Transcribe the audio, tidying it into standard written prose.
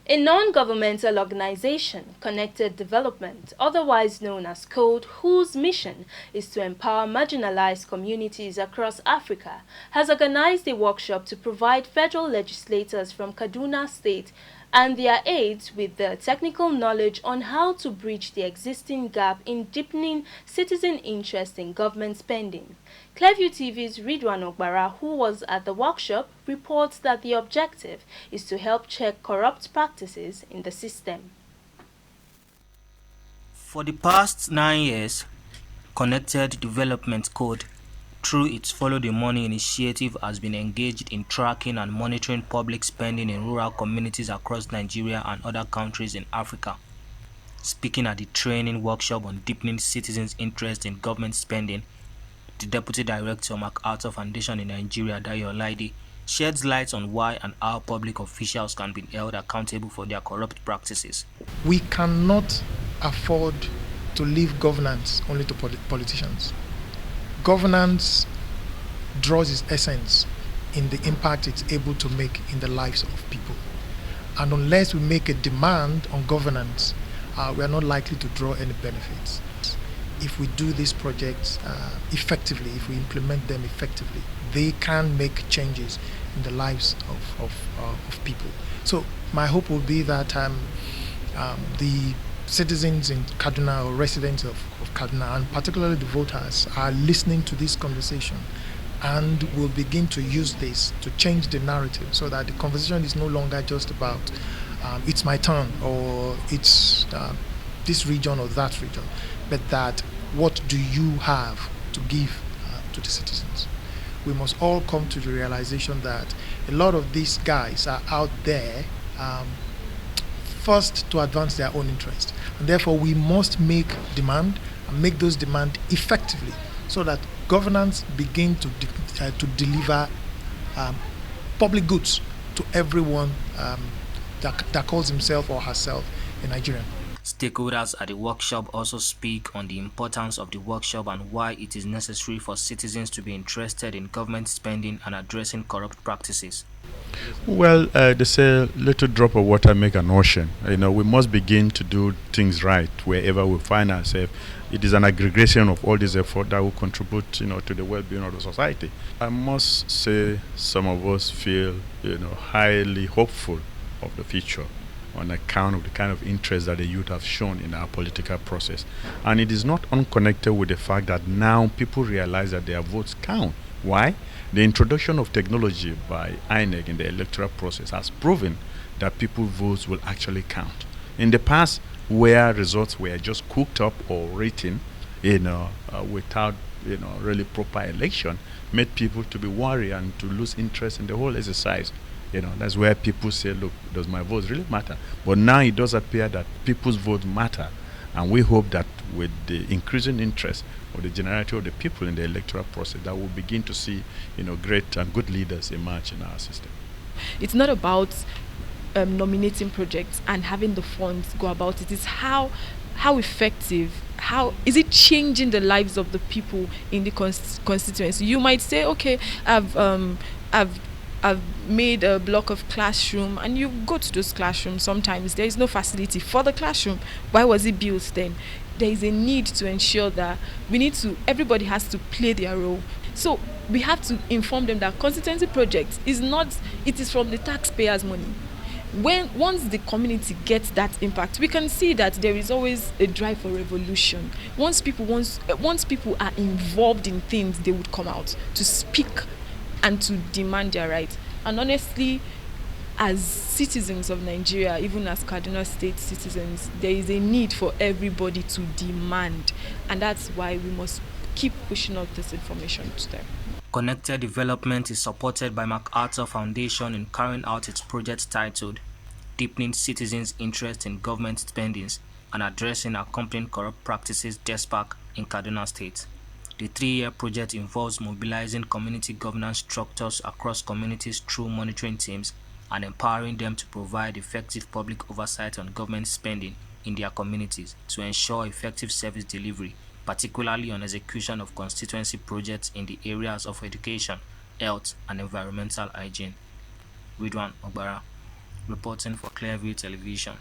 A non-governmental organization, Connected Development, otherwise known as CODE, whose mission is to empower marginalized communities across Africa, has organized a workshop to provide federal legislators from Kaduna State and their aides with the technical knowledge on how to bridge the existing gap in deepening citizen interest in government spending. Clearview TV's Ridwan Ogbara, who was at the workshop, reports that the objective is to help check corrupt practices in the system. For the past 9 years, Connected Development Code, through its Follow the Money initiative, has been engaged in tracking and monitoring public spending in rural communities across Nigeria and other countries in Africa. Speaking at the training workshop on deepening citizens' interest in government spending, the Deputy Director, MacArthur Foundation in Nigeria, Dayo Olaide, sheds light on why and how public officials can be held accountable for their corrupt practices. We cannot afford to leave governance only to politicians. Governance draws its essence in the impact it's able to make in the lives of people. And unless we make a demand on governance, we are not likely to draw any benefits. If we do these projects effectively, if we implement them effectively, they can make changes in the lives of people. So my hope will be that the citizens in Kaduna or residents of Kaduna, and particularly the voters, are listening to this conversation and will begin to use this to change the narrative so that the conversation is no longer just about it's my turn or it's this region or that region, but that what do you have to give to the citizens? We must all come to the realization that a lot of these guys are out there first to advance their own interest, and therefore we must make demand and make those demands effectively so that governance begin to deliver public goods to everyone that calls himself or herself a Nigerian. Stakeholders at the workshop also speak on the importance of the workshop and why it is necessary for citizens to be interested in government spending and addressing corrupt practices. Well, they say little drop of water make an ocean. We must begin to do things right wherever we find ourselves. It is an aggregation of all this effort that will contribute, to the well-being of the society. I must say some of us feel, highly hopeful of the future on account of the kind of interest that the youth have shown in our political process. And it is not unconnected with the fact that now people realize that their votes count. Why? The introduction of technology by INEC in the electoral process has proven that people's votes will actually count. In the past, where results were just cooked up or written, without really proper election, made people to be worried and to lose interest in the whole exercise. That's where people say, look, does my vote really matter? But now it does appear that people's votes matter. And we hope that with the increasing interest of the generality of the people in the electoral process, that we'll begin to see, great and good leaders emerge in our system. It's not about nominating projects and having the funds go about it. It's how effective, how is it changing the lives of the people in the constituency. You might say, okay, I've made a block of classroom, and you go to those classrooms. Sometimes there is no facility for the classroom. Why was it built then? There is a need to ensure that everybody has to play their role. So we have to inform them that constituency project is from the taxpayers' money. Once the community gets that impact, we can see that there is always a drive for revolution. Once people are involved in things, they would come out to speak and to demand their rights. And honestly, as citizens of Nigeria, even as Kaduna State citizens, there is a need for everybody to demand, and that's why we must keep pushing out this information to them. Connected Development is supported by MacArthur Foundation in carrying out its project titled Deepening Citizens' Interest in Government Spendings and Addressing Accompanying Corrupt Practices DESPAC in Kaduna State. The 3-year project involves mobilizing community governance structures across communities through monitoring teams and empowering them to provide effective public oversight on government spending in their communities to ensure effective service delivery, particularly on execution of constituency projects in the areas of education, health, and environmental hygiene. Ridwan Ogbara. reporting for Clearview Television.